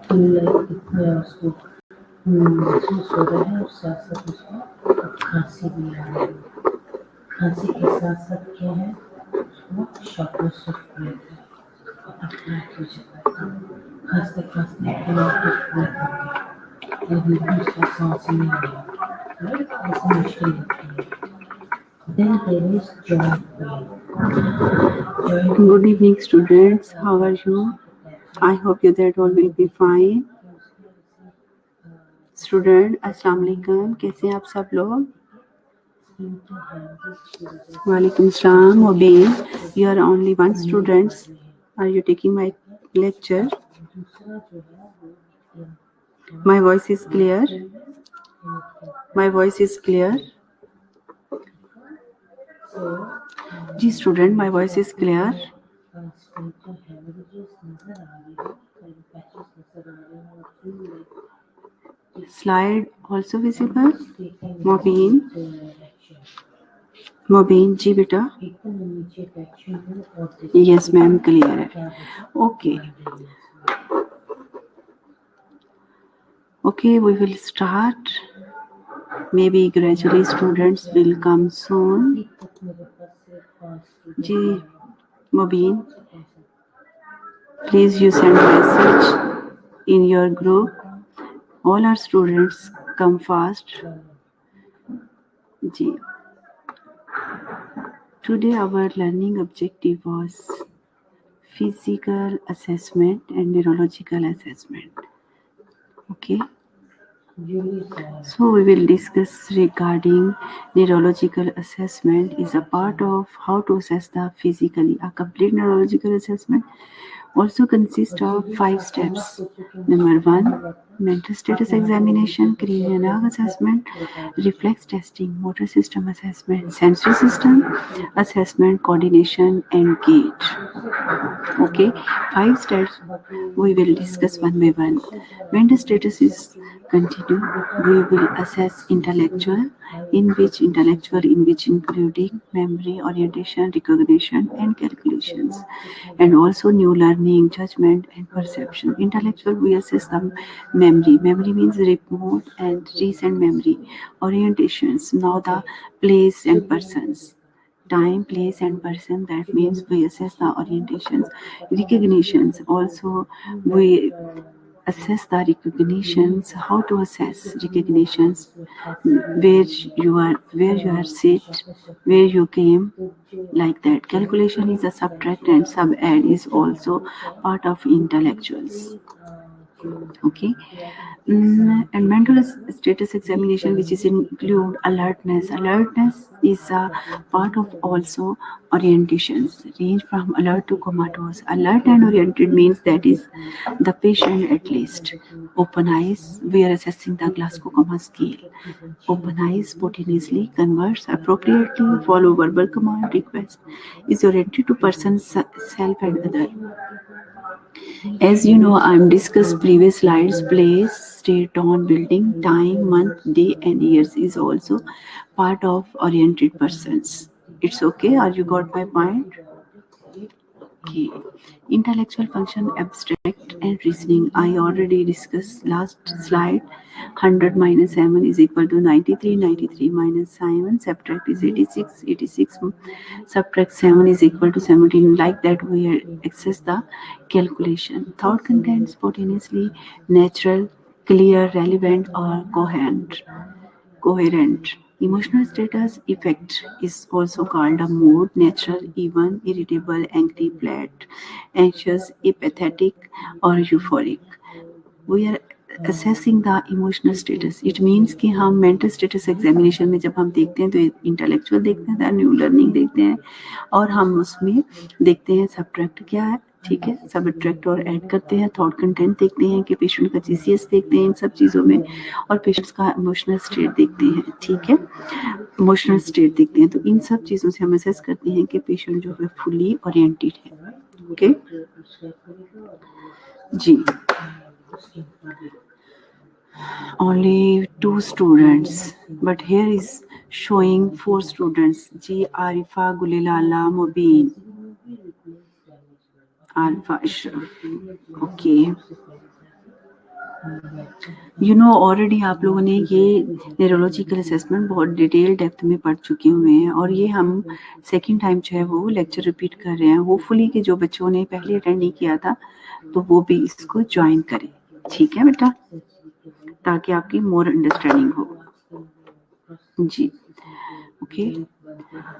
इतने उसको महसूस हो रहा है और साथ साथ उसको खांसी भी आ रही है। खांसी के साथ साथ क्या है, उसको शॉर्टनेस ऑफ ब्रेथ है, अपना हो जाता है, खांसते खांसते अपना ब्रेथ हो गया और बिल्कुल उसका सांस नहीं आ रहा, ऐसे मुश्किल होती है। Then there is joint pain. Good evening, students. How are you? I hope you that all will be fine. Student, अस्सलाम वालेकुम. कैसे हैं आप सब लोग? वालेकुम सलाम. Obin, you are only one student. Are you taking my lecture? My voice is clear. My voice is clear. जी student, my voice is clear. Slide also visible. Mobeen ji बेटा. यस मैम, क्लियर है. Okay okay, we will start. Maybe gradually students will come soon. जी Mobeen, please you send message in your group. All our students come fast. जी. Today our learning objective was physical assessment and neurological assessment. Okay. So we will discuss regarding neurological assessment is a part of how to assess the physically. A complete neurological assessment also consists of 5 steps. Number 1, mental status examination, cranial assessment, reflex testing, motor system assessment, sensory system assessment, coordination and gait. Okay, 5 steps we will discuss one by one. Mental status is continue. We will assess intellectual, in which including memory, orientation, recognition and calculations, and also new learning, judgment and perception. Intellectual, we assess the memory. Memory means remote and recent memory. Orientations, now the place and persons. Time, place and person, that means we assess the orientations. Recognitions, also we assess the recognitions. How to assess recognitions? Where you are sit, where you came, like that. Calculation is a subtract and sub add is also part of intellectuals. Okay. And mental status examination, which is include alertness. Alertness is a part of also orientations, range from alert to comatose. Alert and oriented means that is the patient at least. Open eyes, we are assessing the Glasgow Coma scale. Open eyes, spontaneously converse appropriately, follow verbal command request, is oriented to person, self and other. As you know, I'm discussed previous slides. Place, state, on, building, time, month, day and years is also part of oriented persons. It's okay? Are you got my point? Okay. Intellectual function, abstract and reasoning. I already discussed last slide. 100 minus 7 is equal to 93. 93 minus 7 subtract is 86. 86 subtract 7 is equal to 17. Like that we access the calculation. Thought content, spontaneously, natural, clear, relevant or coherent. Emotional status effect is also called a mood, natural, even, irritable, angry, flat, anxious, apathetic or euphoric. We are assessing the emotional status. It means कि हम mental status examination में जब हम देखते हैं तो intellectual देखते हैं, new learning देखते हैं और हम उसमें देखते हैं subtract क्या है, ठीक है, सबट्रैक्ट और ऐड करते हैं, थॉट कंटेंट देखते हैं कि पेशेंट का जीसीएस देखते हैं इन सब चीज़ों में, और पेशेंट्स का इमोशनल स्टेट देखते हैं, ठीक है, इमोशनल स्टेट देखते हैं. तो इन सब चीज़ों से हम असेस करते हैं कि पेशेंट जो है फुली ओरिएंटेड है. Okay ji. Only 2 students, but here is showing 4 students. Ji Arifa, Gulilala, Mubin, Alpha Ashraf. Okay. Already आप लोगों ने ये न्यूरोलॉजिकल असेसमेंट बहुत डिटेल डेप्थ में पढ़ चुके हुए हैं और ये हम सेकंड टाइम जो है वो लेक्चर रिपीट कर रहे हैं। होपफुली कि जो बच्चों ने पहले अटेंड नहीं किया था तो वो भी इसको ज्वाइन करें, ठीक है बेटा, ताकि आपकी मोर अंडरस्टैंडिंग हो। जी ओके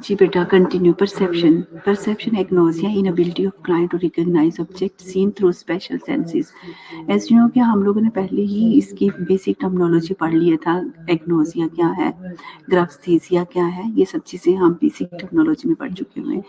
जी बेटा, continue. Perception agnosia inability of client to recognize object seen through special senses. ऐसे हो कि हम लोगों ने पहले ही इसकी बेसिक टर्मिनोलॉजी पढ़ लिया था। एग्नोसिया क्या है, ग्राफ्स्थेसिया क्या है, ये सब चीज़ें हम बेसिक टर्मिनोलॉजी में पढ़ चुके हुए हैं।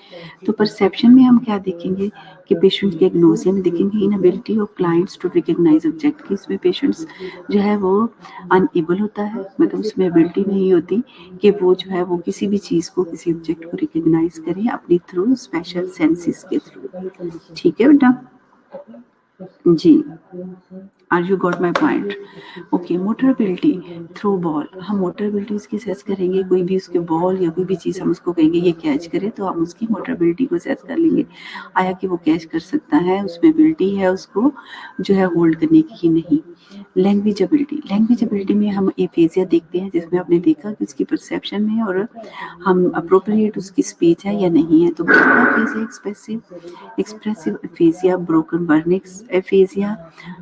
तो परसेप्शन में हम क्या देखेंगे कि पेशेंट के एग्नोसिया में देखेंगे inability of clients to recognize object, कि इसमें पेशेंट्स जो है वो अनएबल होता है, मतलब उसमें एबिलिटी नहीं होती कि वो जो है वो किसी भी चीज़ को, किसी ऑब्जेक्ट को रिकॉग्नाइज करें अपनी थ्रू स्पेशल सेंसेस के थ्रू। ठीक है बेटा जी, are you got my point? Okay. Motor ability through ball, हम मोटर एबिलिटी उसकी सेस करेंगे। कोई भी उसके बॉल या कोई भी चीज़ हम उसको कहेंगे ये कैच करे, तो हम उसकी मोटर एबिलिटी को सेस कर लेंगे, आया कि वो कैच कर सकता है, उसमें एबिलिटी है उसको जो है होल्ड करने की ही नहीं। लैंग्वेज एबिलिटी में हम एफेजिया देखते हैं, जिसमें आपने देखा कि उसकी परसेप्शन में और हम अप्रोप्रिएट उसकी स्पीच है या नहीं है। तो expressive aphasia, broken Wernicke's aphasia,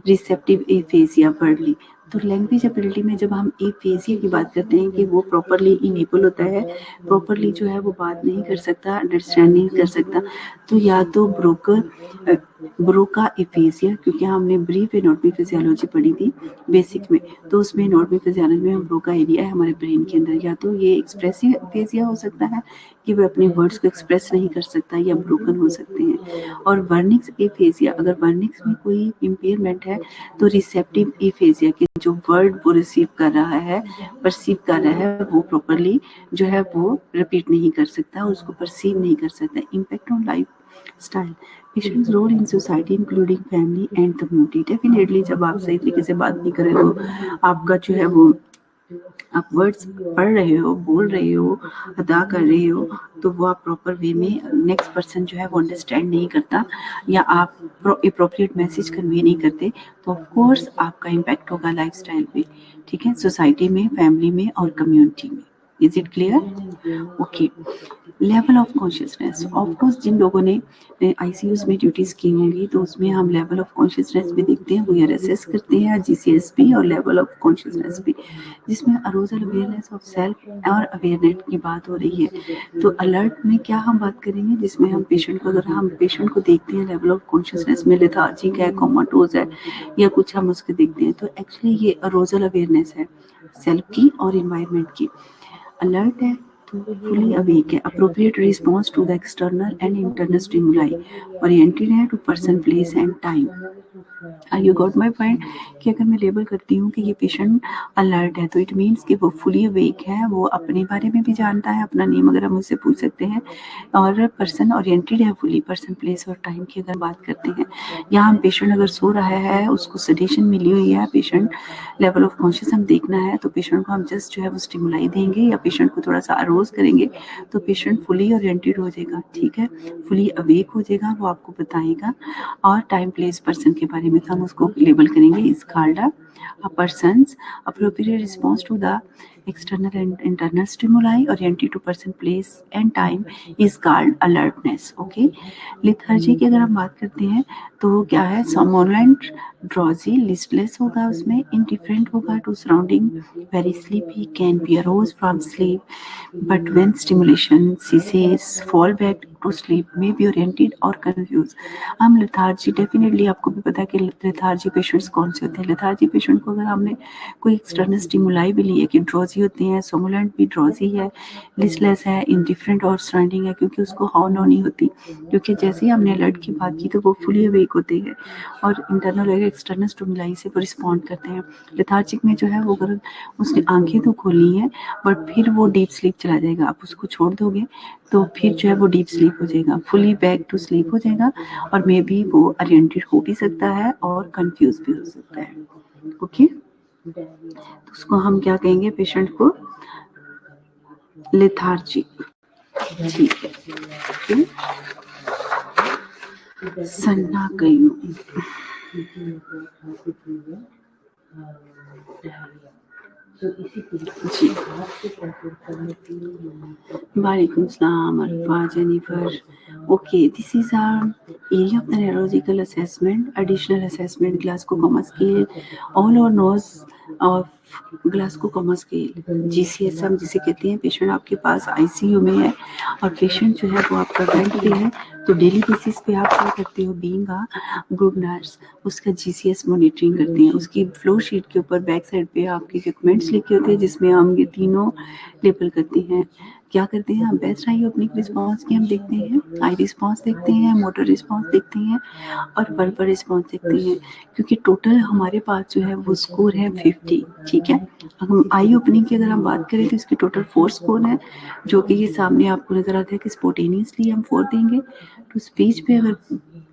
receptive aphasia worldly. तो लैंग्वेज एबिलिटी में जब हम एफेजिया की बात करते हैं कि वो प्रॉपरली इनेबल होता है, प्रॉपरली जो है वो बात नहीं कर सकता, अंडरस्टैंड नहीं कर सकता, तो या तो ब्रोका एफेजिया, क्योंकि हमने ब्रीफ एनाटॉमी फिजियोलॉजी पढ़ी थी बेसिक में, तो उसमें एनाटॉमी फिजियोलॉजी में हम ब्रोका एरिया है हमारे ब्रेन के अंदर, या तो ये एक्सप्रेसिव एफेजिया हो सकता है कि वो अपने वर्ड्स को एक्सप्रेस नहीं कर सकता, या ब्रोकन हो सकते हैं। और वर्निक्स एफेजिया, अगर वर्निक्स में कोई इम्पेयरमेंट है तो रिसेप्टिव एफेजिया के जो वर्ड वो रिसीव कर रहा है, परसीव कर रहा है, वो प्रॉपरली जो है वो रिपीट नहीं कर सकता, उसको परसीव नहीं कर सकता। Impact on lifestyle, patients role in society including family and community. Definitely जब आप सही तरीके से बात नहीं करें तो आपका जो है वो, आप वर्ड्स पढ़ रहे हो, बोल रहे हो, अदा कर रहे हो, तो वो आप प्रॉपर वे में नेक्स्ट पर्सन जो है वो अंडरस्टैंड नहीं करता, या आप अप्रोप्रिएट मैसेज कन्वे नहीं करते, तो ऑफ कोर्स आपका इम्पैक्ट होगा लाइफस्टाइल पे, ठीक है, सोसाइटी में, फैमिली में और कम्युनिटी में। Is it clear? Okay. Level of consciousness, of course जिन लोगों ने आईसीयूज में ड्यूटीज़ की होंगी तो उसमें हम लेवल ऑफ कॉन्शियसनेस भी देखते हैं, वो असेस करते हैं जीसीएसपी और लेवल ऑफ कॉन्शियसनेस भी, जिसमें अरोजल अवेयरनेस ऑफ सेल्फ और अवेयरनेस की बात हो रही है। तो अलर्ट में क्या हम बात करेंगे, जिसमें हम पेशेंट को, अगर हम पेशेंट को देखते हैं लेवल ऑफ कॉन्शियसनेस में लेथार्जिक है, कोमाटोज है, या कुछ हम उसके देखते हैं, तो एक्चुअली ये अरोजल अवेयरनेस है सेल्फ की और इन्वायरमेंट की। अलर्ट है तो फुली अवेक है, appropriate response to the external and internal stimuli, oriented है to person, place and time. You got my point? कि अगर मैं लेबल करती हूँ कि ये पेशेंट अलर्ट है, तो इट मीन्स कि वो फुली अवेक है, वो अपने बारे में भी जानता है, अपना नेम अगर हम उससे पूछ सकते हैं, और पर्सन ओरिएंटेड है फुली, पर्सन, प्लेस और टाइम की अगर बात करते हैं। यहाँ हम पेशेंट अगर सो रहा है, उसको सडेशन मिली हुई है, पेशेंट लेवल ऑफ कॉन्शियस हम देखना है, तो पेशेंट को हम जस्ट जो है वो स्टिमुलाई देंगे या पेशेंट को थोड़ा सा अरोज करेंगे, तो पेशेंट फुली ओरिएंटेड हो जाएगा, ठीक है, फुली अवेक हो जाएगा, वो आपको बताएगा। और टाइम, प्लेस, पर्सन के बारे में तो हम उसको लेबल करेंगे is called a person's appropriate response to the external and internal stimuli oriented to person, place and time is called alertness. Okay, lethargy की अगर हम बात करते हैं तो वो क्या है, somnolent, drowsy, listless होगा, उसमें indifferent होगा to surrounding, very sleepy, can be arose from sleep, but when stimulation ceases fall back to sleep, may be oriented or confused. हम लेथार्जी, डेफिनेटली आपको भी पता है कि लेथार्जी पेशेंट्स कौन से होते हैं। लेथार्जी पेशेंट को अगर हमने कोई एक्सटर्नल स्टिमुलाई भी ली है कि ड्रॉजी होते हैं, सोमुलेंट भी ड्रॉजी है, लिस्टलेस है, इंडिफरेंट और सराउंडिंग है, क्योंकि उसको हॉर्न नहीं होती, क्योंकि जैसे ही हमने अलर्ट की बात की तो वो फुली अवेक होते हैं और इंटरनल और एक्सटर्नल स्टिमुलाई से वो रिस्पॉन्ड करते हैं। लेथार्जिक में जो है वो अगर उसने आंखें तो खोली हैं बट फिर वो डीप स्लीप चला जाएगा, आप उसको छोड़ दोगे तो फिर जो है वो डीप स्लीप हो जाएगा, फुली बैक टू स्लीप हो जाएगा, और मे बी वो ओरिएंटेड हो भी सकता है और कंफ्यूज भी हो सकता है। ओके, तो उसको हम क्या कहेंगे, पेशेंट को लेथार्जिक, ठीक है। सन्ना कयूं, डायरिया। तो इसी तरीके जी से हाथ को कंट्रोल करने के लिए वालेकुम सलाम अरफा Jennifer. Okay, this is our area of the neurological assessment, additional assessment, Glasgow Coma Scale, all or knows of Glasgow comma scale GCS हम जिसे कहते हैं. पेशेंट आपके पास ICU में है और पेशेंट जो है वो आपका बेड पे है, तो डेली बेसिस पे आप क्या करते हो, बीइंग अ गुड नर्स, उसका GCS मॉनिटरिंग करते हैं. उसकी फ्लो शीट के ऊपर बैक साइड पे आपके इक्विपमेंट्स लिखे होते हैं जिसमें हम ये तीनों लेबल करते हैं. क्या करते हैं हम, बेस्ट आई ओपनिंग रिस्पॉन्स की हम देखते हैं, आई रिस्पॉन्स देखते हैं, मोटर रिस्पॉन्स देखते हैं और वर्बल रिस्पॉन्स देखते हैं. क्योंकि टोटल हमारे पास जो है वो स्कोर है 50. ठीक है, अगर हम आई ओपनिंग की अगर हम बात करें तो इसके टोटल 4 स्कोर है, जो कि ये सामने आपको नजर आता है कि स्पोटेनियसली हम 4 देंगे. तो स्पीच पे अगर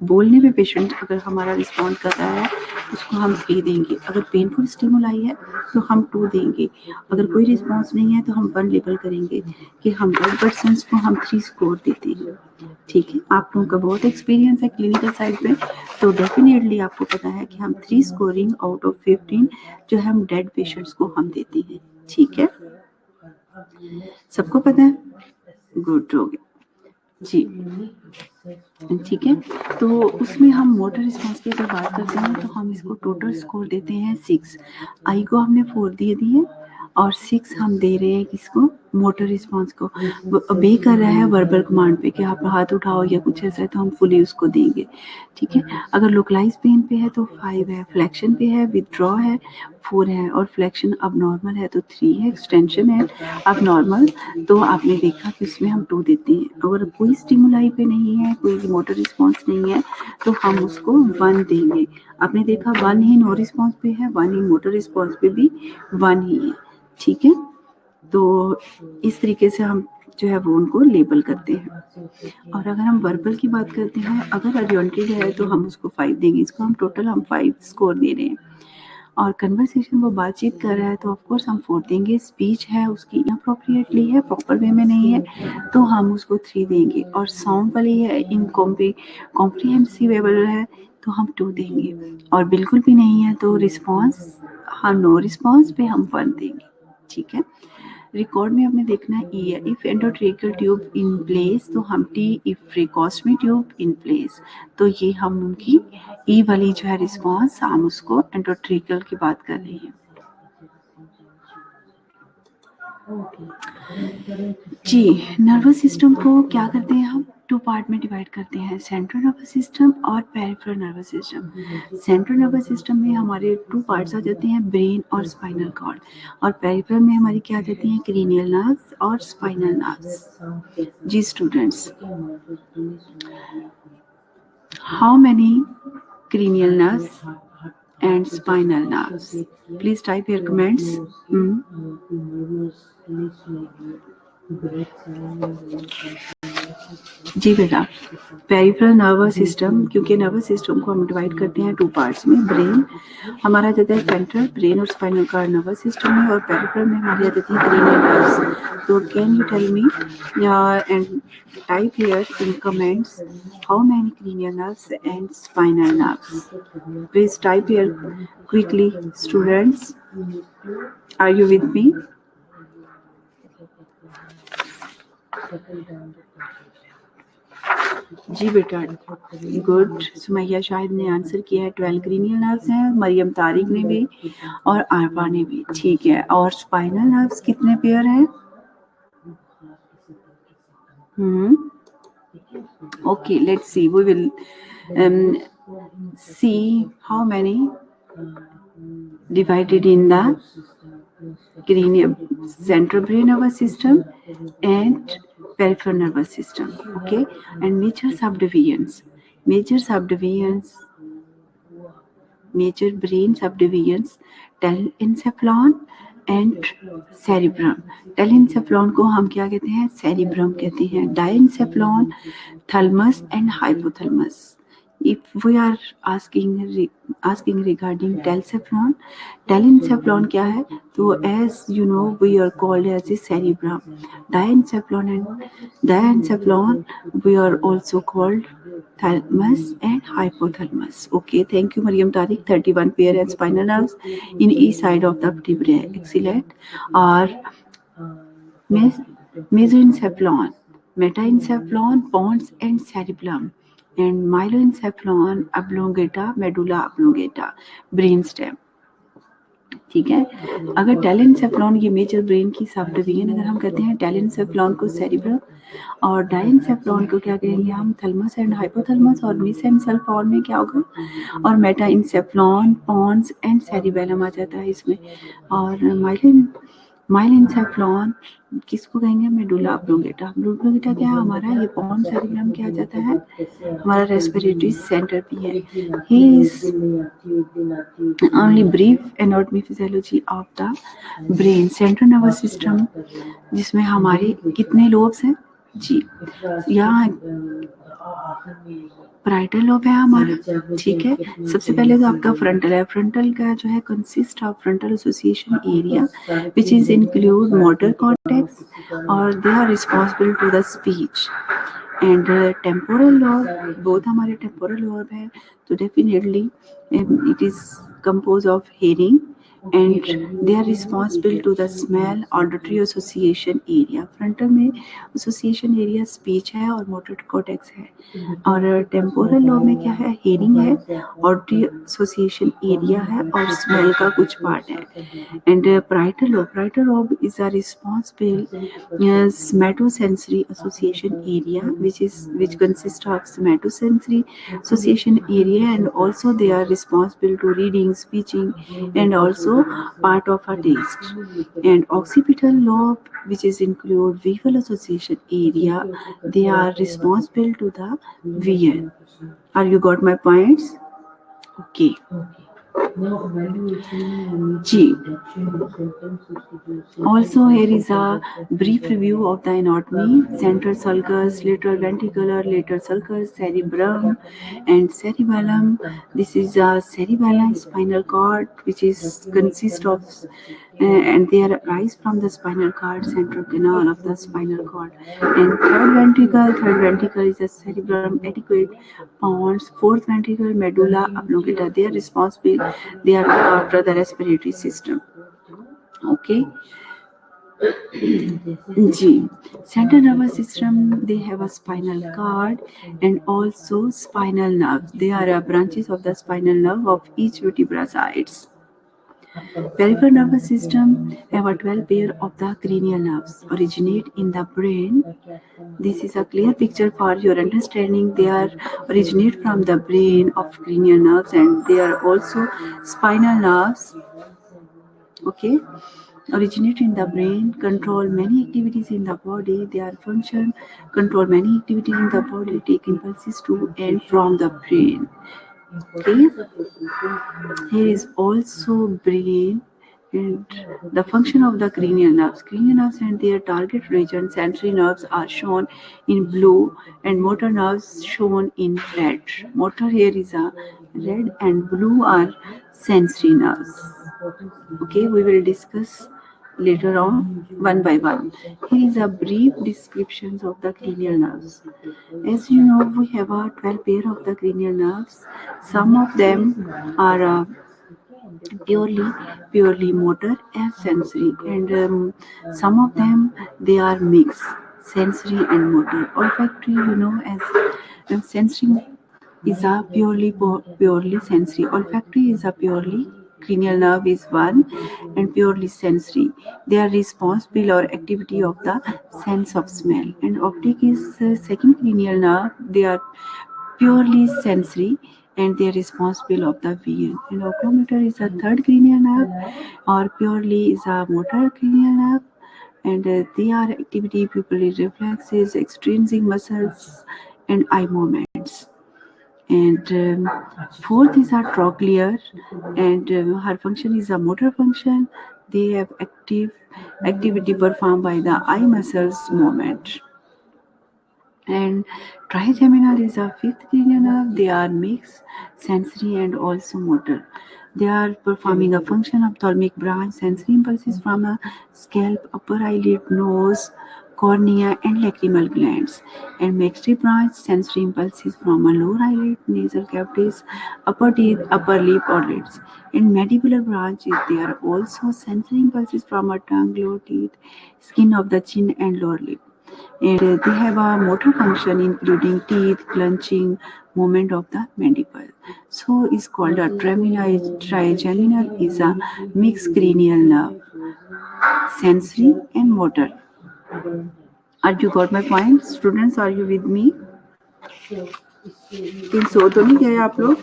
बोलने में पेशेंट अगर हमारा रिस्पॉन्ड कर रहा है उसको हम 3 देंगे. अगर पेनफुल स्टिमुलाई है तो हम 2 देंगे. अगर कोई रिस्पॉन्स नहीं है तो हम 1 लेबल करेंगे कि हम 100% को हम 3 स्कोर देते हैं. ठीक है, आप लोगों का बहुत एक्सपीरियंस है क्लिनिकल साइड पे, तो डेफिनेटली आपको पता है कि हम 3 स्कोरिंग आउट ऑफ 15 जो है हम डेड पेशेंट्स को हम देते हैं. ठीक है, सबको पता है, गुड हो गया जी. ठीक है, तो उसमें हम मोटर रिस्पॉन्स की अगर बात करते हैं तो हम इसको टोटल स्कोर देते हैं 6. आई को हमने 4 दे दिए और 6 हम दे रहे हैं किसको, मोटर रिस्पॉन्स को. बे कर रहा है वर्बल कमांड पे कि आप हाथ उठाओ या कुछ ऐसा है तो हम फुली उसको देंगे. ठीक है, अगर लोकलाइज पेन पे है तो 5 है, फ्लेक्शन पे है, विदड्रॉ है 4 है और फ्लेक्शन अब नॉर्मल है तो 3 है, एक्सटेंशन है अब नॉर्मल तो आपने देखा कि उसमें हम 2 देते हैं. अगर कोई स्टिमुलाई पे नहीं है, कोई मोटर रिस्पॉन्स नहीं है तो हम उसको 1 देंगे. आपने देखा 1 ही नो रिस्पॉन्स पे है, 1 ही मोटर रिस्पॉन्स पे भी 1 ही है. ठीक है, तो इस तरीके से हम जो है वो उनको लेबल करते हैं. और अगर हम वर्बल की बात करते हैं, अगर ओरिएंटेड है तो हम उसको 5 देंगे. इसको हम टोटल हम 5 स्कोर दे रहे हैं. और कन्वर्सेशन वो बातचीत कर रहा है तो ऑफकोर्स हम 4 देंगे. स्पीच है उसकी इनअप्रोप्रिएटली है, प्रॉपर वे में नहीं है तो हम उसको 3 देंगे. और साउंड वाली है, इनकॉम्प्रिहेंसिबल है तो हम 2 देंगे. और बिल्कुल भी नहीं है तो रिस्पॉन्स, हाँ नो रिस्पॉन्स पे हम 1 देंगे. ठीक है, रिकॉर्ड में हमने देखना है ई है. If endotracheal tube in place तो हम T, if tracheostomy tube in place तो ये हम उनकी ई वाली जो है रिस्पॉन्स हम उसको एंडोट्रेकियल की बात कर रहे हैं. जी, नर्वस सिस्टम को क्या करते हैं हम, 2 पार्ट में डिवाइड करते हैं, सेंट्रल नर्वस सिस्टम और peripheral nervous system. Central nervous system में हमारे 2 पार्ट्स आ जाते हैं, ब्रेन और स्पाइनल कॉर्ड. और पेरिफेरल में हमारी क्या आ जाती हैं, क्रेनियल नर्व्स और स्पाइनल नर्व्स. जी students, how many cranial nerves and spinal nerves? Please type your comments. जी बेटा, पेरिफेरल नर्वस सिस्टम, क्योंकि नर्वस सिस्टम को हम डिवाइड करते हैं 2 पार्ट्स में. ब्रेन हमारा जाता है सेंट्रल, ब्रेन और स्पाइनल कॉर्ड नर्वस सिस्टम में, और पेरिफेरल में हमारी आ जाती है क्रेनियल नर्व्स. तो can you tell me and type here in comments how many cranial nerves and spinal nerves? Please type here quickly, students. Are you with me? जी बेटा, good. Sumaiya Shahid ने आंसर किया है 12 क्रेनियल नर्व्स हैं, मरियम तारिक ने भी और आरफा ने भी. ठीक है, और स्पाइनल नर्व्स कितने पेयर हैं? Okay, let's see. We will see how many divided in the cranial, central brain nervous system and peripheral nervous system. Okay, and major subdivisions. Major brain subdivisions: telencephalon and cerebrum. Telencephalon को हम क्या कहते हैं, cerebrum कहते हैं. Diencephalon, thalamus and hypothalamus. If we are asking regarding telencephalon क्या है, तो as you know we are called as a cerebrum. Diencephalon we are also called thalamus and hypothalamus. Okay, thank you, Mariam Tariq. 31 pair and spinal nerves in each side of the vertebrae. Excellent. Or mesoencephalon, metaencephalon, pons and cerebellum, and myeloencephalon, oblongata, medulla oblongata, brainstem. ठीक है. अगर टेलेनसेफ्लॉन ये major brain की sub division अगर हम कहते हैं टेलेनसेफ्लॉन को सेरिब्रम और डायनसेफ्लॉन को क्या कहेंगे हम थैलेमस एंड हाइपोथैलेमस और मेसेंसेफ्लॉन में क्या होगा और मेटाइनसेफ्लॉन पॉन्स एंड सेरिबेलम आ जाता है इसमें और माइलिनसेफ्लॉन किसको कहेंगे मेडुला ऑब्लोंगेटा. ऑब्लोंगेटा क्या है हमारा ये पॉन्स सेरिबेलम क्या आ जाता है हमारा रेस्पिरेटरी सेंटर भी है. He is only brief anatomy physiology of the brain. Central nervous system जिसमें हमारे कितने लोब्स हैं जी यहाँ प्राइटल लोब है हमारा. ठीक है. सबसे पहले तो आपका फ्रंटल है. फ्रंटल का जो है consist of frontal association area which is include motor cortex और they are responsible to the speech and temporal lobe both हमारे टेम्पोरल लोब है तो definitely it is composed of hearing and they are responsible to the smell auditory association area. frontal में association area speech है और motor cortex है और temporal lobe में क्या है hearing है auditory association area है और smell का कुछ part है and parietal lobe is a responsible somatosensory association area which consists of somatosensory association area and also they are responsible to reading speaking and also part of a taste. And occipital lobe which is include visual association area they are responsible to the vision. Are you got my points? Okay. G. Also here is a brief review of the anatomy. Central sulcus, lateral ventricular, lateral sulcus, cerebrum and cerebellum. This is a cerebellum spinal cord which is consist of and they arise from the spinal cord, central canal of the spinal cord. And third ventricle is a cerebrum adequate pons, fourth ventricle medulla oblongata. They are responsible, they are after the respiratory system. Okay. G. Central nervous system, they have a spinal cord and also spinal nerve. They are branches of the spinal nerve of each vertebra sides. Peripheral nervous system have a 12 pair of the cranial nerves originate in the brain. This is a clear picture for your understanding. They are originate from the brain of cranial nerves and they are also spinal nerves. Okay. Originate in the brain, control many activities in the body. Their function control many activities in the body, take impulses to and from the brain. Okay. Here is also brain and the function of the cranial nerves. Cranial nerves and their target region, sensory nerves are shown in blue and motor nerves shown in red. Motor here is a red and blue are sensory nerves. Okay, we will discuss later on one by one. Here is a brief description of the cranial nerves. As you know, we have a 12 pair of the cranial nerves. Some of them are purely motor and sensory, and some of them they are mixed sensory and motor. Olfactory, you know, as sensory is a purely sensory. Olfactory is a purely cranial nerve is one and purely sensory. They are responsible or activity of the sense of smell. And optic is second cranial nerve. They are purely sensory and they are responsible of the vision. And oculomotor is a third cranial nerve or purely is a motor cranial nerve. And they are activity, pupillary reflexes, extrinsic muscles, and eye movements. And fourth is a trochlear, and her function is a motor function. They have activity performed by the eye muscles movement. And trigeminal is a fifth cranial nerve. They are mixed sensory and also motor. They are performing a function of ophthalmic branch, sensory impulses from a scalp, upper eyelid, nose, cornea and lacrimal glands. And maxillary branch sensory impulses from a lower eyelid, nasal cavities, upper teeth, upper lip or lids. And mandibular branch is there also sensory impulses from a tongue, lower teeth, skin of the chin and lower lip. And they have a motor function including teeth, clenching, movement of the mandible. So is called a trigeminal is a mixed cranial nerve, sensory and motor. Are you got my point? Students, are you with me? कहीं सो तो नहीं गए आप लोग?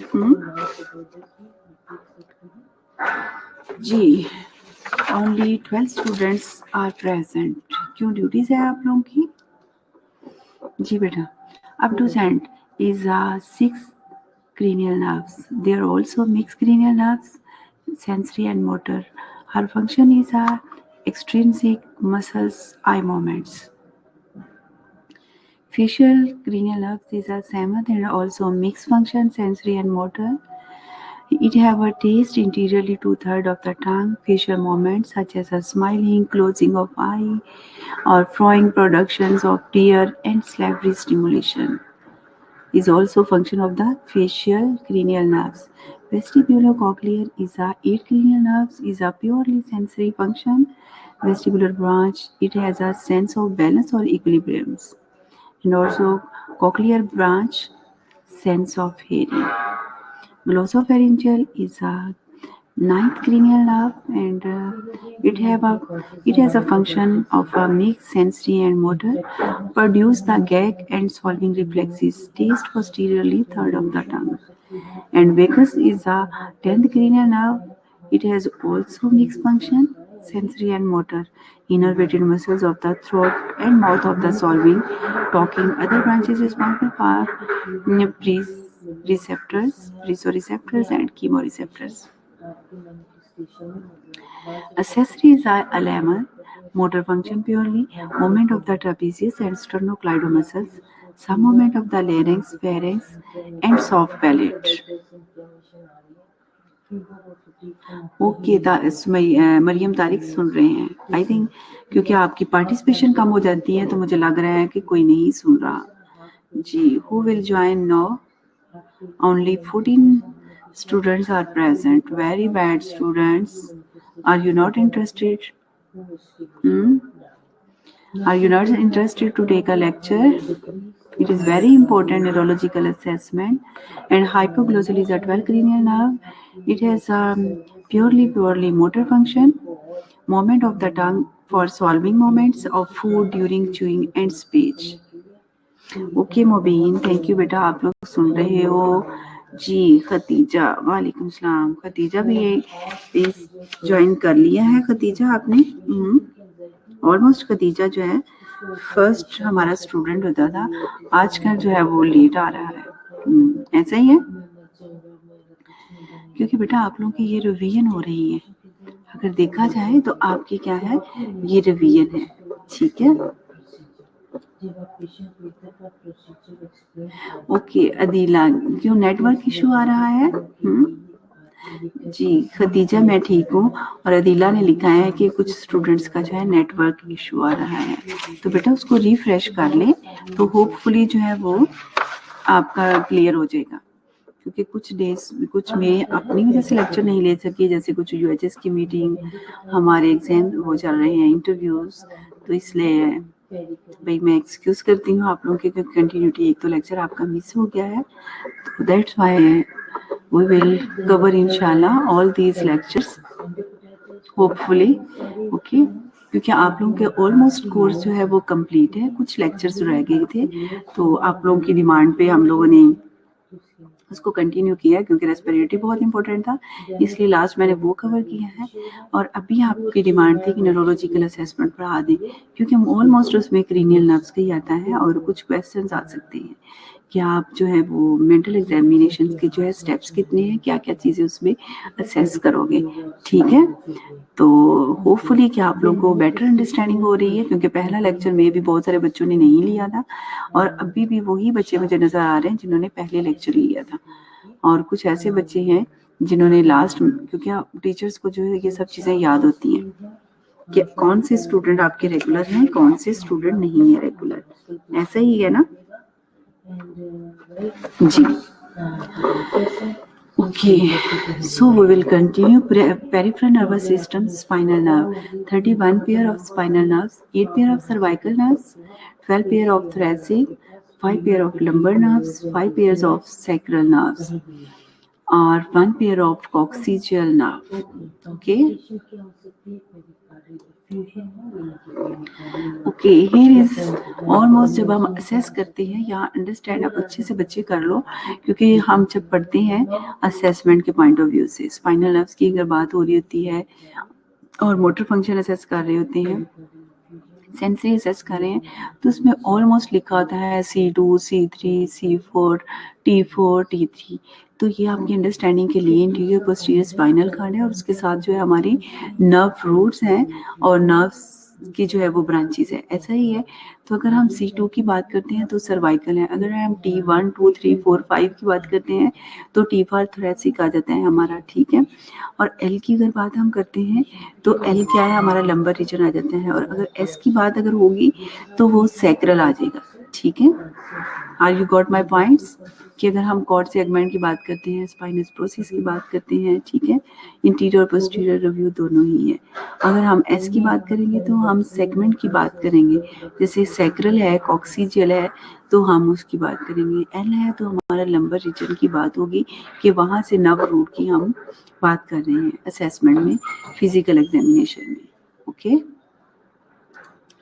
जी, only 12 students are present. क्यों duties है आप लोगों की? जी बेटा, up to cent is 6 cranial nerves. They are also mixed cranial nerves, sensory and motor. Her function is extrinsic muscles, eye movements. Facial cranial nerves is a seventh and also mixed function, sensory and motor. It have a taste interiorly 2/3 of the tongue. Facial movements such as a smiling, closing of eye, or frowning, productions of tear, and salivary stimulation is also function of the facial cranial nerves. Vestibulocochlear is a 8 cranial nerves is a purely sensory function. Vestibular branch, it has a sense of balance or equilibrium. And also cochlear branch, sense of hearing. Glossopharyngeal is a 9th cranial nerve and it has a function of a mixed sensory and motor, produce the gag and swallowing reflexes, taste posteriorly third of the tongue. And vagus is a 10th cranial nerve. It has also mixed function, sensory and motor, innervated muscles of the throat and mouth of the swallowing, talking. Other branches responsible for presoreceptors and chemoreceptors. Accessory is a lemur, motor function purely, movement of the trapezius and sternocleido muscles, some movement of the larynx, pharynx and soft palate. Okay Maryam Tariq सुन रहे हैं I think, क्योंकि आपकी participation कम हो जाती है तो मुझे लग रहा है कि कोई नहीं सुन रहा जी. Who will join no? Only 14 students are present. Very bad students. Are you not interested? Are you not interested to take a lecture? It is very important neurological assessment. And hypoglossal is a 12 cranial nerve. It has purely motor function, movement of the tongue for swallowing moments of food during chewing and speech. Okay Mobin, thank you बेटा, आप लोग सुन रहे हो जी. Khadija, वालेकुम सलाम. Khadija भी join कर लिया है. खतीजा आपने ऑलमोस्ट खतीजा जो है फर्स्ट हमारा स्टूडेंट होता था, आजकल जो है वो लेट आ रहा है. ऐसा ही है क्योंकि बेटा आप लोगों की ये रिवीजन हो रही है. अगर देखा जाए तो आपकी क्या है, ये रिवीजन है. ठीक है. ओके अदीला, क्यों नेटवर्क इशू आ रहा है? जी खदीजा मैं ठीक हूँ, और अदीला ने लिखा है कि कुछ स्टूडेंट्स का जो है नेटवर्क इशू आ रहा है, तो बेटा उसको रिफ्रेश कर ले तो होपफुली जो है वो आपका क्लियर हो जाएगा. क्योंकि कुछ मैं अपनी वजह से लेक्चर नहीं ले सकी, जैसे कुछ यूएचएस की मीटिंग, हमारे एग्जाम वो चल रहे हैं, इंटरव्यूज, तो इसलिए भाई मैं एक्सक्यूज करती हूँ आप लोगों की कंटिन्यूटी. एक तो लेक्चर आपका मिस हो गया है, तो that's why we will cover इंशाल्लाह all these lectures hopefully. Okay, क्योंकि आप लोगों के ऑलमोस्ट कोर्स जो है वो कंप्लीट है. कुछ लेक्चर्स रह गए थे, तो आप लोगों की डिमांड पे हम लोगों ने उसको कंटिन्यू किया, क्योंकि रेस्पिरेटरी बहुत इंपॉर्टेंट था, इसलिए लास्ट मैंने वो कवर किया है. और अभी आपकी डिमांड थी कि न्यूरोलॉजिकल असेसमेंट पढ़ा दें, क्योंकि ऑलमोस्ट उसमें क्रीनियल नर्व्स का ही आता है, और कुछ क्वेश्चंस आ सकते हैं कि आप जो है वो मेंटल एग्जामिनेशन के जो है स्टेप्स कितने हैं, क्या क्या चीज़ें उसमें असेस करोगे. ठीक है, तो होपफुली कि आप लोगों को बेटर अंडरस्टैंडिंग हो रही है, क्योंकि पहला लेक्चर में भी बहुत सारे बच्चों ने नहीं लिया था, और अभी भी वही बच्चे मुझे नज़र आ रहे हैं जिन्होंने पहले लेक्चर लिया था, और कुछ ऐसे बच्चे हैं जिन्होंने लास्ट, क्योंकि टीचर्स को जो है ये सब चीज़ें याद होती हैं, कि कौन से स्टूडेंट आपके रेगुलर हैं, कौन से स्टूडेंट नहीं है रेगुलर, ऐसा ही है ना जी। Okay, so we will continue. Peripheral nervous system, spinal nerve. 31 pair of spinal nerves, 8 pair of cervical nerves, 12 pair of thoracic, 5 pair of lumbar nerves, 5 pairs of sacral nerves, or 1 pair of coccygeal nerve. Okay. Okay, here is almost जब हम assess करते हैं, यहाँ understand आप अच्छे से बच्चे कर लो, क्योंकि हम जब पढ़ते हैं असेसमेंट के पॉइंट ऑफ व्यू से, स्पाइनल नर्व्स की अगर बात हो रही होती है और मोटर फंक्शन असेस कर रहे होते हैं, सेंसरी असेस कर रहे हैं, तो उसमें ऑलमोस्ट लिखा होता है C2, C3, C4, T4, T3। तो ये आपकी अंडरस्टैंडिंग के लिए इंटीरियर पोस्टीरियर स्पाइनल कॉर्ड है, और उसके साथ जो है हमारी नर्व रूट्स हैं और नर्व्स की जो है वो ब्रांचेस है, ऐसा ही है। तो अगर हम C2 की बात करते हैं तो सर्वाइकल है, अगर हम T1, 2, 3, 4, 5 की बात करते हैं तो T4 थोरेसिक आ जाता है हमारा, ठीक है। और L की अगर बात हम करते हैं तो L क्या है, हमारा लंबर रीजन आ जाता है, और अगर S की बात अगर होगी तो वो सैक्रल आ जाएगा, ठीक है। Are you got my points, कि अगर हम कॉर्ड सेगमेंट की बात करते हैं, स्पाइनस प्रोसेस की बात करते हैं, ठीक है, इंटीरियर और पोस्टीरियर रिव्यू दोनों ही है। अगर हम एस की बात करेंगे तो हम सेगमेंट की बात करेंगे, जैसे सैक्रल है, कॉक्सीजियल है, तो हम उसकी बात करेंगे। एल है तो हमारा लंबर रीजन की बात होगी, कि वहाँ से नर्व रूट की हम बात कर रहे हैं असेसमेंट में, फिजिकल एग्जामिनेशन में। ओके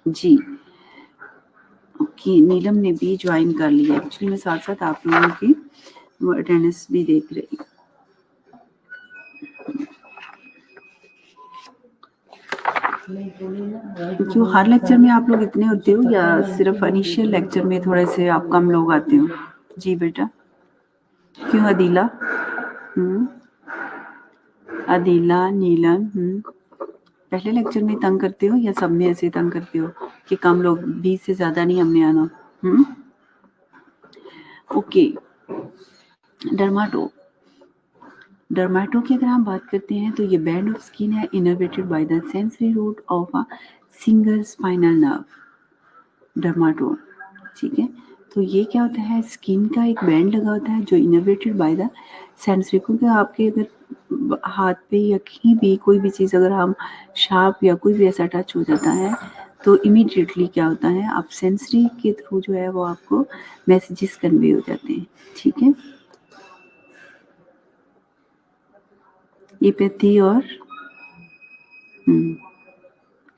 जी। ओके, नीलम ने भी ज्वाइन कर लिया, एक्चुअली मैं साथ साथ आप लोगों की अटेंडेंस भी देख रही हूँ। क्यों हर लेक्चर में आप लोग इतने होते हो, या सिर्फ इनिशियल लेक्चर में थोड़े से आप कम लोग आते हो? जी बेटा, क्यों अदीला? अदीला, नीलम, पहले लेक्चर में तंग करते हो या सब में ऐसे तंग करते हो कि कम लोग, 20 से ज्यादा नहीं हमने आना? ओके, डर्माटो की अगर हम बात करते हैं तो ये बैंड ऑफ स्किन है innervated by the sensory root of a single spinal nerve, dermato, ठीक है। तो ये क्या होता है, स्किन का एक बैंड लगा होता है जो इनर्वेटेड बाय द सेंसरी, क्योंकि आपके अगर हाथ पे या कहीं भी कोई भी चीज़ अगर हम शार्प या कोई भी ऐसा टच हो जाता है तो इमीडिएटली क्या होता है, आप सेंसरी के थ्रू जो है वो आपको मैसेजेस कन्वे हो जाते हैं, ठीक है। एपैथी और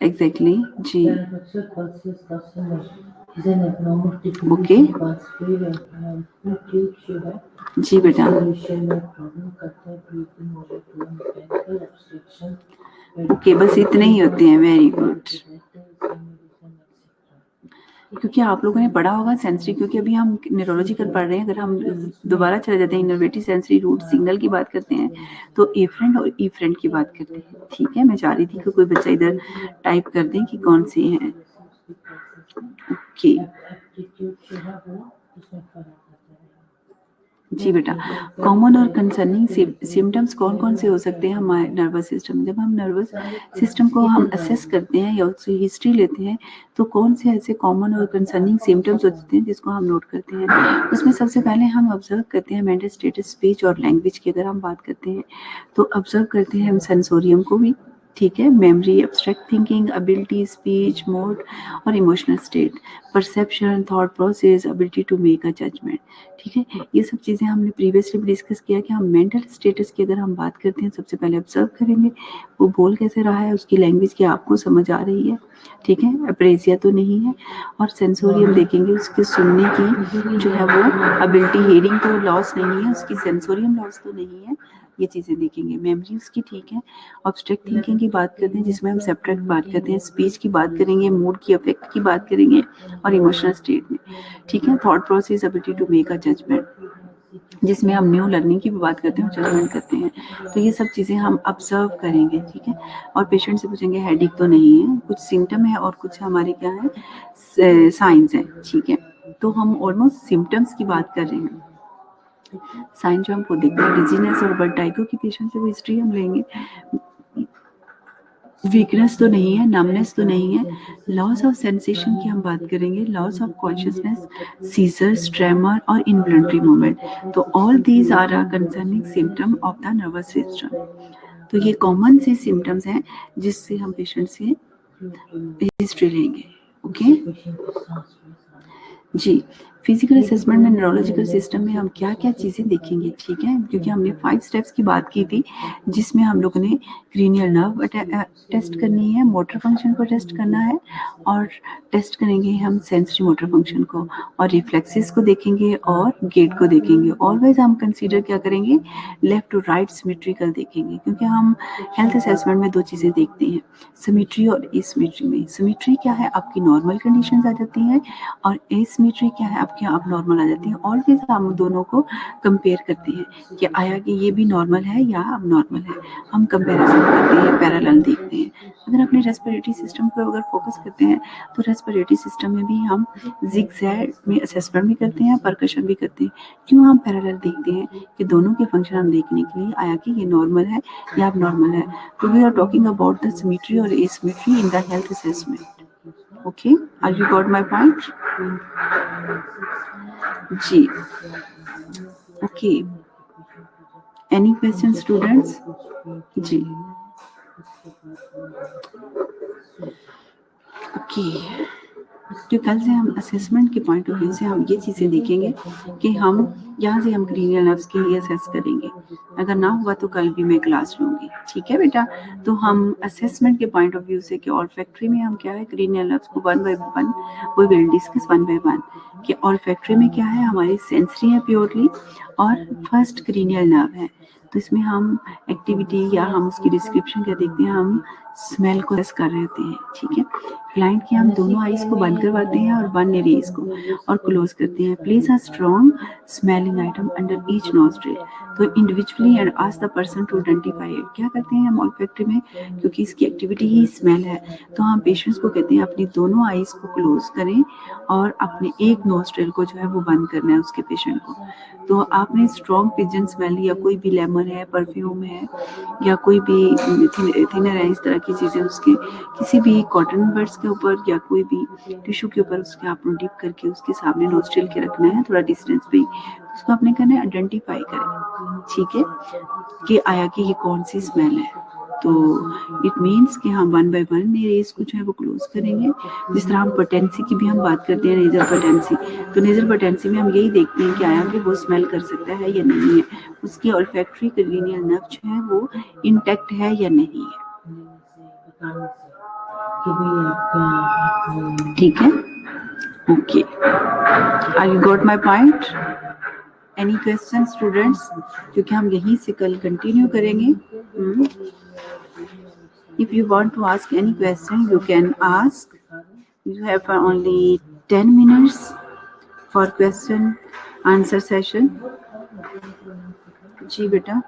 एग्जैक्टली जी। ओके जी बेटा, ओके बस इतने ही होते हैं, वेरी गुड। क्योंकि आप लोगों ने पढ़ा होगा सेंसरी, क्योंकि अभी हम न्यूरोलॉजिकल पढ़ रहे हैं, अगर हम दोबारा चले जाते हैं इनर्वेटिव सेंसरी रूट सिंगल की बात करते हैं तो एफ्रेंट और ईफ्रेंट की बात करते हैं, ठीक है। मैं चाह रही थी कि कोई बच्चा इधर टाइप कर दें कि कौन से हैं। ओके जी बेटा, कॉमन और कंसर्निंग सिम्टम्स कौन कौन से हो सकते हैं हमारे नर्वस सिस्टम में? जब हम नर्वस सिस्टम को हम असेस करते हैं या उसकी हिस्ट्री लेते हैं तो कौन से ऐसे कॉमन और कंसर्निंग सिम्टम्स होते हैं जिसको हम नोट करते हैं? उसमें सबसे पहले हम ऑब्जर्व करते हैं मेंटल स्टेटस, स्पीच और लैंग्वेज की अगर हम बात करते हैं तो ऑब्जर्व करते हैं हम सेंसोरियम को भी, ठीक है, memory, abstract thinking, ability, speech, mood और emotional state, perception, thought process, ability to make a judgement, ठीक है। ये सब चीज़ें हमने प्रीवियसली भी डिस्कस किया कि हम मेंटल स्टेटस की अगर हम बात करते हैं सबसे पहले ऑब्जर्व करेंगे वो बोल कैसे रहा है, उसकी लैंग्वेज क्या आपको समझ आ रही है, ठीक है, अप्रेजिया तो नहीं है, और सेंसोरियम देखेंगे, उसके सुनने की जो है वो एबिलिटी, हेयरिंग तो लॉस नहीं है, उसकी सेंसोरियम लॉस तो नहीं है, ये चीज़ें देखेंगे। मेमोरी उसकी ठीक है। ऑब्स्ट्रैक्ट थिंकिंग की बात करते हैं जिसमें हम सब्ट्रैक्ट बात करते हैं, स्पीच की बात करेंगे, मूड की, अफेक्ट की बात करेंगे और इमोशनल स्टेट में, ठीक है। Thought process, ability to make a judgement जिसमें हम न्यू लर्निंग की भी बात करते हैं, जजमेंट करते हैं, तो ये सब चीज़ें हम ऑब्जर्व करेंगे, ठीक है। और पेशेंट से पूछेंगे हेडेक तो नहीं है, कुछ सिम्टम है और कुछ हमारे क्या है, साइंस है, ठीक है। तो हम ऑलमोस्ट सिम्टम्स की बात कर रहे हैं। साइन जो हमको देखते हैं डिजीनेस और बर्ड डाइको की पेशेंट से वो हिस्ट्री हम लेंगे, वीकनेस तो नहीं है, नमनेस तो नहीं है, लॉस ऑफ सेंसेशन की हम बात करेंगे, loss of consciousness, seizures, tremor और इनवॉलंटरी मूवमेंट। तो all these are concerning symptom of the nervous system. तो ये कॉमन से सिम्टम्स हैं जिससे हम पेशेंट से हिस्ट्री लेंगे। ओके जी। फिजिकल असेसमेंट में न्यूरोलॉजिकल सिस्टम में हम क्या क्या चीज़ें देखेंगे, ठीक है, क्योंकि हमने 5 स्टेप्स की बात की थी जिसमें हम लोगों ने क्रीनियल नर्व टेस्ट करनी है, मोटर फंक्शन को टेस्ट करना है और टेस्ट करेंगे हम सेंसरी मोटर फंक्शन को और रिफ्लेक्सेस को देखेंगे और गेट को देखेंगे। ऑलवेज हम कंसीडर क्या करेंगे, लेफ्ट टू राइट सिमेट्रिकल देखेंगे, क्योंकि हम हेल्थ असेसमेंट में 2 चीज़ें देखते हैं, सिमेट्री और एसिमेट्री में। सिमेट्री क्या है, आपकी नॉर्मल कंडीशन आ जाती है और एसिमेट्री क्या है, आपके आप नॉर्मल आ जाती है। ऑलवेज हम दोनों को कंपेयर करते हैं कि आया कि ये भी नॉर्मल है या अब नॉर्मल है, हम कंपैरिजन करते हैं, पैरेलल देखते हैं। अगर अपने रेस्पिरेटरी सिस्टम को अगर फोकस करते हैं तो रेस्पिरेटरी सिस्टम में भी हम जिगजैग में असेसमेंट भी करते हैं, परकशन भी करते हैं। क्यों हम पैरेलल देखते हैं कि दोनों के फंक्शन हम देखने के लिए आया कि ये नॉर्मल है या अब नॉर्मल है। तो we are talking about the symmetry और asymmetry in the health assessment. Okay, are you got my point? जी, okay. Any questions, students? जी, okay. तो कल से हम असेसमेंट के पॉइंट ऑफ व्यू से हम ये चीज़ें देखेंगे कि हम यहाँ से हम क्रीनियल नर्व्स के लिए असेस करेंगे। अगर ना हुआ तो कल भी मैं क्लास लूँगी, ठीक है बेटा। तो हम असेसमेंट के पॉइंट ऑफ व्यू से कि ऑल्फैक्टरी में हम क्या है, क्रीनियल नर्व्स को 1 by 1 we will discuss 1 by 1 कि ऑल्फैक्टरी में क्या है, हमारी सेंसरी है प्योरली और फर्स्ट क्रीनियल नर्व है। तो इसमें हम एक्टिविटी या हम उसकी डिस्क्रिप्शन क्या देखते हैं, हम स्मेल को टेस्ट कर रहे होते हैं, ठीक है। क्लाइंट की हम दोनों आईज को बंद करवाते हैं और 1 एरियाज को और क्लोज करते हैं। Place a strong smelling item under each nostril, तो individually and ask the person to identify it. क्या करते हैं हम ऑल्फैक्टरी में, क्योंकि इसकी एक्टिविटी ही स्मेल है, तो हम पेशेंट्स को कहते हैं अपनी दोनों आईज को क्लोज करें और अपने एक नोस्ट्रिल को जो है वो बंद करना है उसके पेशेंट को। तो आपने स्ट्रॉन्ग पिजन स्मेल या कोई भी लेमन है, परफ्यूम है या कोई भी थिनर है, इस तरह की चीज़ें उसके किसी भी कॉटन बड्स के ऊपर या कोई भी टिश्यू के ऊपर उसके आपने डिप करके उसके सामने नोस्ट्रिल के रखना है थोड़ा डिस्टेंस पे, उसको आपने करना है आइडेंटिफाई करें, ठीक है, कि आया कि ये कौन सी स्मेल है। तो इट मीन्स कि हम 1 by 1 एरियाज को जो है वो क्लोज करेंगे। जिस तरह हम पोटेंसी की भी हम बात करते हैं, नेजल पोटेंसी, तो नेजल पोटेंसी में हम यही देखते हैं कि आया कि वो स्मेल कर सकता है या नहीं है, उसकी ऑल्फैक्टरी क्रीनियल नर्व जो है वो इंटैक्ट है या नहीं है, ठीक है। Okay, are you got my point? Any question students? क्योंकि हम यहीं से कल कंटिन्यू करेंगे। If you want to ask any question, you can ask. You have only 10 minutes for question answer session. जी बेटा।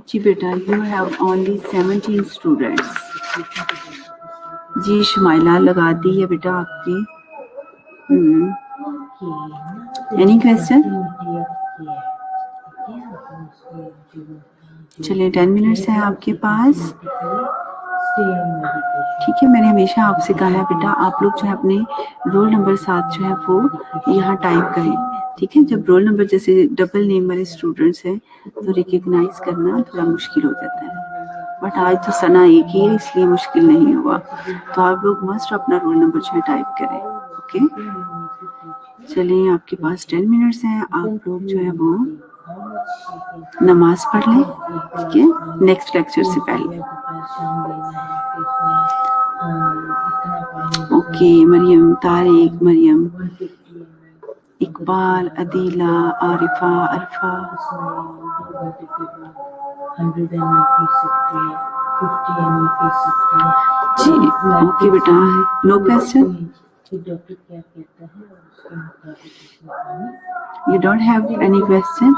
जी बेटा, you have only 17 students. जी शमाइला लगा दी है बेटा आपकी। Any question? चलिए 10 मिनट्स है आपके पास, ठीक है। मैंने हमेशा आपसे कहा है बेटा आप लोग जो है अपने रोल नंबर 7 जो है वो यहाँ टाइप करें, ठीक है। जब रोल नंबर जैसे डबल नेम वाले स्टूडेंट्स हैं तो रिकग्नाइज करना थोड़ा मुश्किल हो जाता है, बट आज तो सना एक ही है इसलिए मुश्किल नहीं हुआ। तो आप लोग मस्ट अपना रोल नंबर जो है टाइप करें, ओके। चलिए आपके पास 10 मिनट्स हैं, आप लोग जो है वो नमाज पढ़ लें, ठीक है, नेक्स्ट लेक्चर से पहले। ओके, मरियम, तारिक, मरियम, इकबाल, अदीला, आरिफा, अरफा, जी ओके बेटा, नो क्वेश्चन। डॉक्टर क्या कहता है You don't have any question?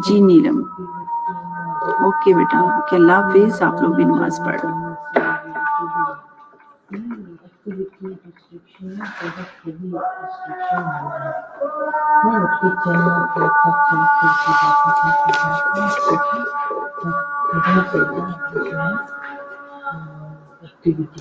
जी नीलम, ओके बेटा, ओके, अल्लाह हाफिज, आप लोग भी नमाज पढ़ लो। एक्टिविटी रिस्ट्रिक्शन में बहुत हेवी रिस्ट्रिक्शन हो रहा है। मैं उसके चैनल पे एक्टिविटी